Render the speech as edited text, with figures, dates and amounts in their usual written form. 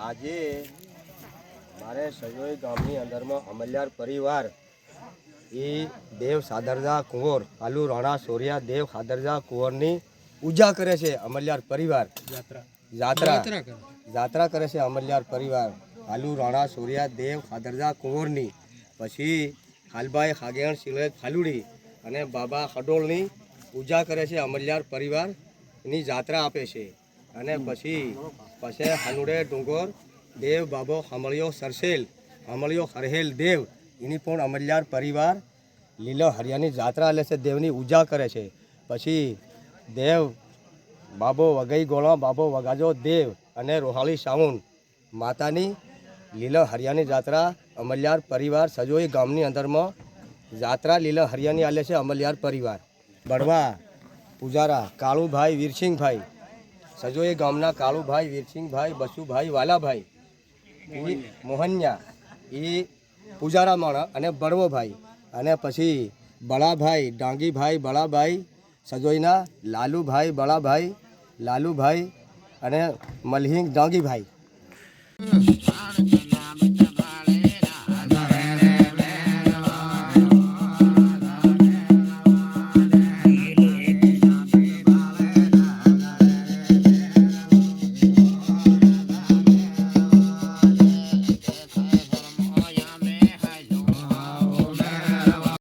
આજે મારે સજોઈ ગામની અંદરમાં અમલ્યાર પરિવાર એ દેવ સાદરજા કુંવર આલુ રાણા સોરિયા દેવ સાદરજા કુંવરની પૂજા કરે છે. અમલ્યાર પરિવાર જાત્રા કરે છે. અમલ્યાર પરિવાર આલુ રાણા સોરિયા દેવ સાદરજા કુંવરની પછી હાલભાઈ ખાગેણ સિલેજ ફાલુડી અને બાબા ખડોળની પૂજા કરે છે. અમલ્યાર પરિવારની જાત્રા આપે છે. અને પછી હાનુડે ડુંગર દેવ બાબો હમળિયો સરસેલ હમળિયો હરહેલ દેવ એની પણ અમલ્યાર પરિવાર લીલો હરિયાની જાત્રા લે છે. દેવની પૂજા કરે છે. પછી દેવ બાબો વગઈ ગોળા બાબો વગાજો દેવ અને રોહાળી સાઉન માતાની લીલો હરિયાની જાત્રા અમલ્યાર પરિવાર સજોઈ ગામની અંદરમાં જાત્રા લીલો હરિયાની આલે છે. અમલ્યાર પરિવાર બળવા પૂજારા કાળુભાઈ વીરસિંહભાઈ સજોઈ ગામના કાળુભાઈ વીરસિંહભાઈ બસુભાઈ વાલાભાઈ મોહનિયા એ પૂજારા માણા અને બળવોભાઈ અને પછી બળાભાઈ ડાંગીભાઈ બળાભાઈ સજોઈના લાલુભાઈ બળાભાઈ લાલુભાઈ અને મલહિંગ ડાંગીભાઈ